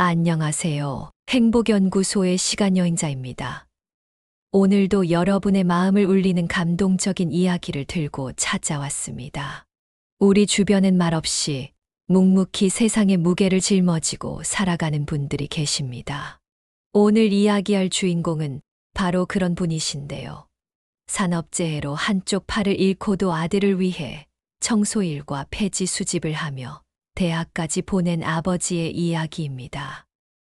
안녕하세요. 행복연구소의 시간여행자입니다. 오늘도 여러분의 마음을 울리는 감동적인 이야기를 들고 찾아왔습니다. 우리 주변엔 말없이 묵묵히 세상의 무게를 짊어지고 살아가는 분들이 계십니다. 오늘 이야기할 주인공은 바로 그런 분이신데요. 산업재해로 한쪽 팔을 잃고도 아들을 위해 청소일과 폐지 수집을 하며 대학까지 보낸 아버지의 이야기입니다.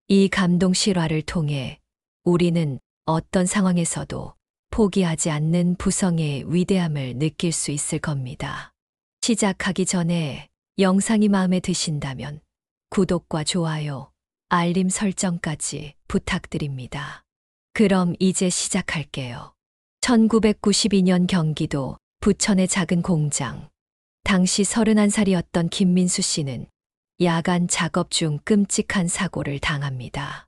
이 감동 실화를 통해 우리는 어떤 상황에서도 포기하지 않는 부성의 위대함을 느낄 수 있을 겁니다. 시작하기 전에 영상이 마음에 드신다면 구독과 좋아요, 알림 설정까지 부탁드립니다. 그럼 이제 시작할게요. 1992년 경기도 부천의 작은 공장. 당시 31살이었던 김민수 씨는 야간 작업 중 끔찍한 사고를 당합니다.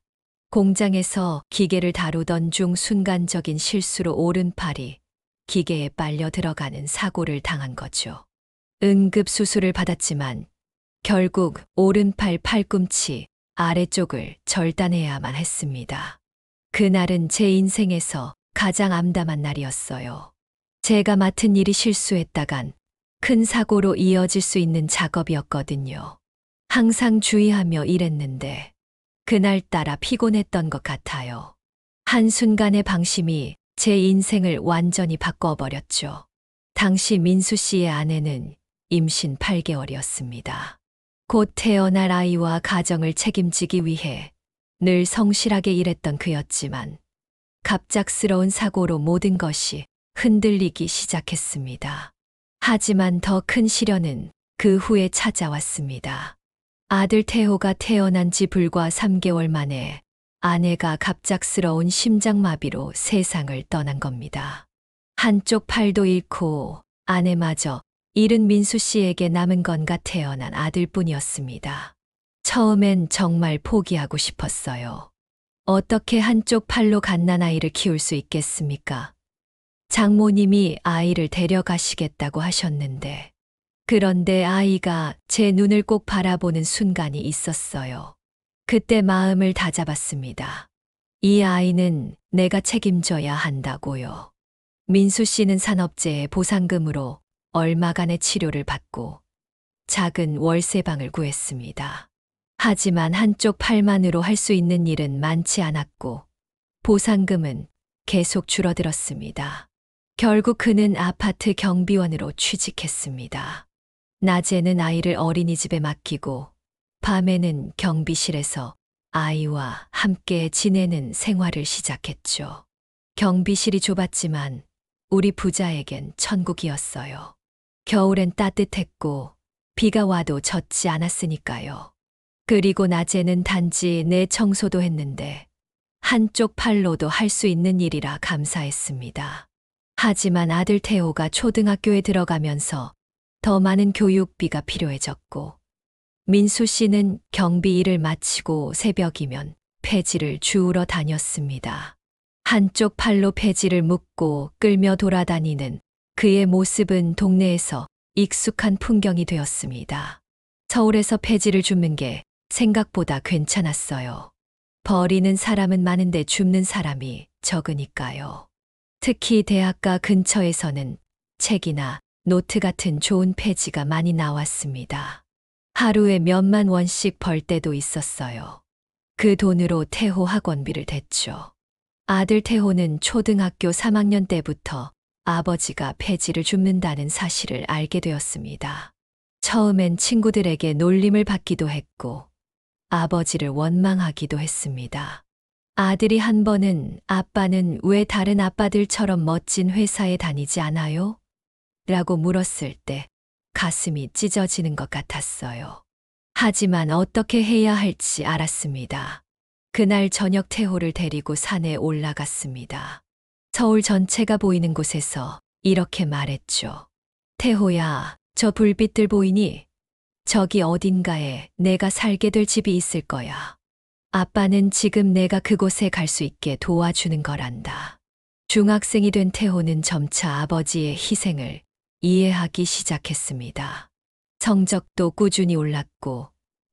공장에서 기계를 다루던 중 순간적인 실수로 오른팔이 기계에 빨려 들어가는 사고를 당한 거죠. 응급수술을 받았지만 결국 오른팔 팔꿈치 아래쪽을 절단해야만 했습니다. 그날은 제 인생에서 가장 암담한 날이었어요. 제가 맡은 일이 실수했다간 큰 사고로 이어질 수 있는 작업이었거든요. 항상 주의하며 일했는데 그날따라 피곤했던 것 같아요. 한순간의 방심이 제 인생을 완전히 바꿔버렸죠. 당시 민수 씨의 아내는 임신 8개월이었습니다. 곧 태어날 아이와 가정을 책임지기 위해 늘 성실하게 일했던 그였지만 갑작스러운 사고로 모든 것이 흔들리기 시작했습니다. 하지만 더 큰 시련은 그 후에 찾아왔습니다. 아들 태호가 태어난 지 불과 3개월 만에 아내가 갑작스러운 심장마비로 세상을 떠난 겁니다. 한쪽 팔도 잃고 아내마저 잃은 민수 씨에게 남은 건가 태어난 아들뿐이었습니다. 처음엔 정말 포기하고 싶었어요. 어떻게 한쪽 팔로 갓난아이를 키울 수 있겠습니까? 장모님이 아이를 데려가시겠다고 하셨는데, 그런데 아이가 제 눈을 꼭 바라보는 순간이 있었어요. 그때 마음을 다잡았습니다. 이 아이는 내가 책임져야 한다고요. 민수 씨는 산업재해 보상금으로 얼마간의 치료를 받고 작은 월세방을 구했습니다. 하지만 한쪽 팔만으로 할 수 있는 일은 많지 않았고 보상금은 계속 줄어들었습니다. 결국 그는 아파트 경비원으로 취직했습니다. 낮에는 아이를 어린이집에 맡기고 밤에는 경비실에서 아이와 함께 지내는 생활을 시작했죠. 경비실이 좁았지만 우리 부자에겐 천국이었어요. 겨울엔 따뜻했고 비가 와도 젖지 않았으니까요. 그리고 낮에는 단지 내 청소도 했는데 한쪽 팔로도 할 수 있는 일이라 감사했습니다. 하지만 아들 태호가 초등학교에 들어가면서 더 많은 교육비가 필요해졌고 민수 씨는 경비 일을 마치고 새벽이면 폐지를 주우러 다녔습니다. 한쪽 팔로 폐지를 묶고 끌며 돌아다니는 그의 모습은 동네에서 익숙한 풍경이 되었습니다. 서울에서 폐지를 줍는 게 생각보다 괜찮았어요. 버리는 사람은 많은데 줍는 사람이 적으니까요. 특히 대학가 근처에서는 책이나 노트 같은 좋은 폐지가 많이 나왔습니다. 하루에 몇만 원씩 벌 때도 있었어요. 그 돈으로 태호 학원비를 댔죠. 아들 태호는 초등학교 3학년 때부터 아버지가 폐지를 줍는다는 사실을 알게 되었습니다. 처음엔 친구들에게 놀림을 받기도 했고 아버지를 원망하기도 했습니다. 아들이 한 번은 아빠는 왜 다른 아빠들처럼 멋진 회사에 다니지 않아요? 라고 물었을 때 가슴이 찢어지는 것 같았어요. 하지만 어떻게 해야 할지 알았습니다. 그날 저녁 태호를 데리고 산에 올라갔습니다. 서울 전체가 보이는 곳에서 이렇게 말했죠. 태호야, 저 불빛들 보이니? 저기 어딘가에 내가 살게 될 집이 있을 거야. 아빠는 지금 내가 그곳에 갈 수 있게 도와주는 거란다. 중학생이 된 태호는 점차 아버지의 희생을 이해하기 시작했습니다. 성적도 꾸준히 올랐고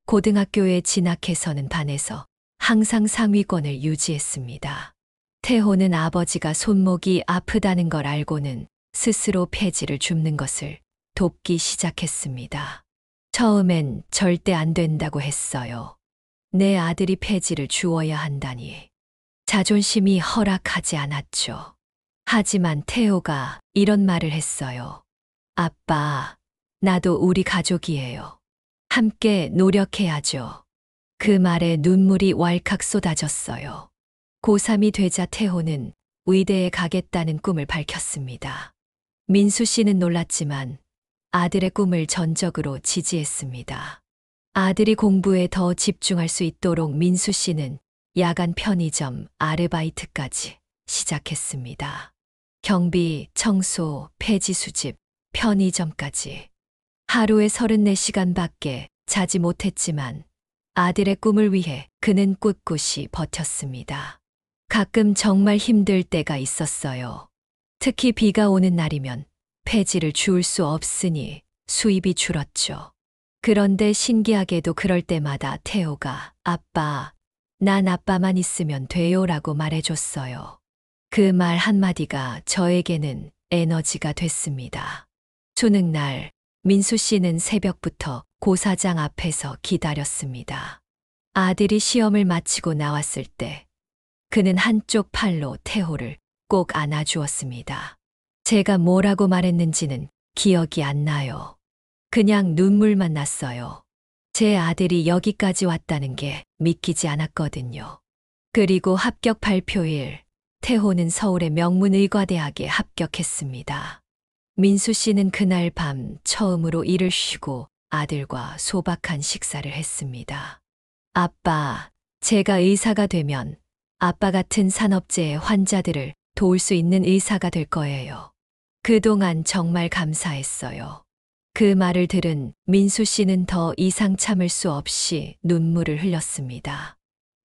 고등학교에 진학해서는 반에서 항상 상위권을 유지했습니다. 태호는 아버지가 손목이 아프다는 걸 알고는 스스로 폐지를 줍는 것을 돕기 시작했습니다. 처음엔 절대 안 된다고 했어요. 내 아들이 폐지를 주어야 한다니. 자존심이 허락하지 않았죠. 하지만 태호가 이런 말을 했어요. 아빠, 나도 우리 가족이에요. 함께 노력해야죠. 그 말에 눈물이 왈칵 쏟아졌어요. 고3이 되자 태호는 의대에 가겠다는 꿈을 밝혔습니다. 민수 씨는 놀랐지만 아들의 꿈을 전적으로 지지했습니다. 아들이 공부에 더 집중할 수 있도록 민수 씨는 야간 편의점 아르바이트까지 시작했습니다. 경비, 청소, 폐지 수집, 편의점까지. 하루에 34시간밖에 자지 못했지만 아들의 꿈을 위해 그는 꿋꿋이 버텼습니다. 가끔 정말 힘들 때가 있었어요. 특히 비가 오는 날이면 폐지를 주울 수 없으니 수입이 줄었죠. 그런데 신기하게도 그럴 때마다 태호가 아빠, 난 아빠만 있으면 돼요라고 말해줬어요. 그 말 한마디가 저에게는 에너지가 됐습니다. 수능날 민수 씨는 새벽부터 고사장 앞에서 기다렸습니다. 아들이 시험을 마치고 나왔을 때 그는 한쪽 팔로 태호를 꼭 안아주었습니다. 제가 뭐라고 말했는지는 기억이 안 나요. 그냥 눈물만 났어요. 제 아들이 여기까지 왔다는 게 믿기지 않았거든요. 그리고 합격 발표일, 태호는 서울의 명문의과대학에 합격했습니다. 민수 씨는 그날 밤 처음으로 일을 쉬고 아들과 소박한 식사를 했습니다. 아빠, 제가 의사가 되면 아빠 같은 산업재해 환자들을 도울 수 있는 의사가 될 거예요. 그동안 정말 감사했어요. 그 말을 들은 민수 씨는 더 이상 참을 수 없이 눈물을 흘렸습니다.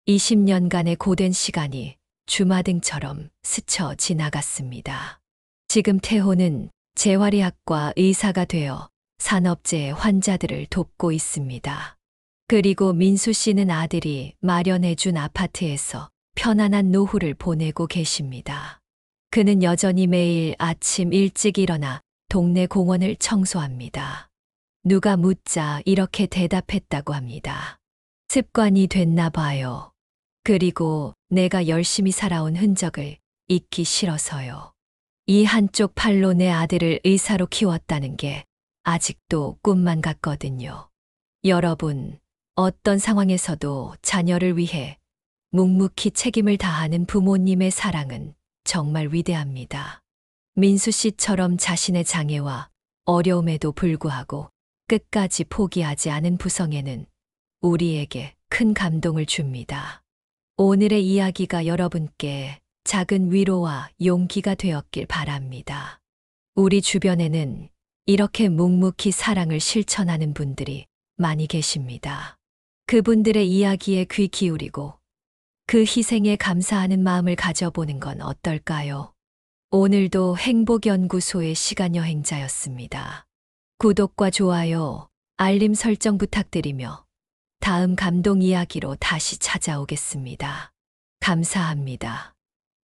20년간의 고된 시간이 주마등처럼 스쳐 지나갔습니다. 지금 태호는 재활의학과 의사가 되어 산업재해 환자들을 돕고 있습니다. 그리고 민수 씨는 아들이 마련해준 아파트에서 편안한 노후를 보내고 계십니다. 그는 여전히 매일 아침 일찍 일어나 동네 공원을 청소합니다. 누가 묻자 이렇게 대답했다고 합니다. 습관이 됐나 봐요. 그리고 내가 열심히 살아온 흔적을 잊기 싫어서요. 이 한쪽 팔로 내 아들을 의사로 키웠다는 게 아직도 꿈만 같거든요. 여러분, 어떤 상황에서도 자녀를 위해 묵묵히 책임을 다하는 부모님의 사랑은 정말 위대합니다. 민수 씨처럼 자신의 장애와 어려움에도 불구하고 끝까지 포기하지 않은 부성애는 우리에게 큰 감동을 줍니다. 오늘의 이야기가 여러분께 작은 위로와 용기가 되었길 바랍니다. 우리 주변에는 이렇게 묵묵히 사랑을 실천하는 분들이 많이 계십니다. 그분들의 이야기에 귀 기울이고 그 희생에 감사하는 마음을 가져보는 건 어떨까요? 오늘도 행복연구소의 시간여행자였습니다. 구독과 좋아요, 알림 설정 부탁드리며 다음 감동 이야기로 다시 찾아오겠습니다. 감사합니다.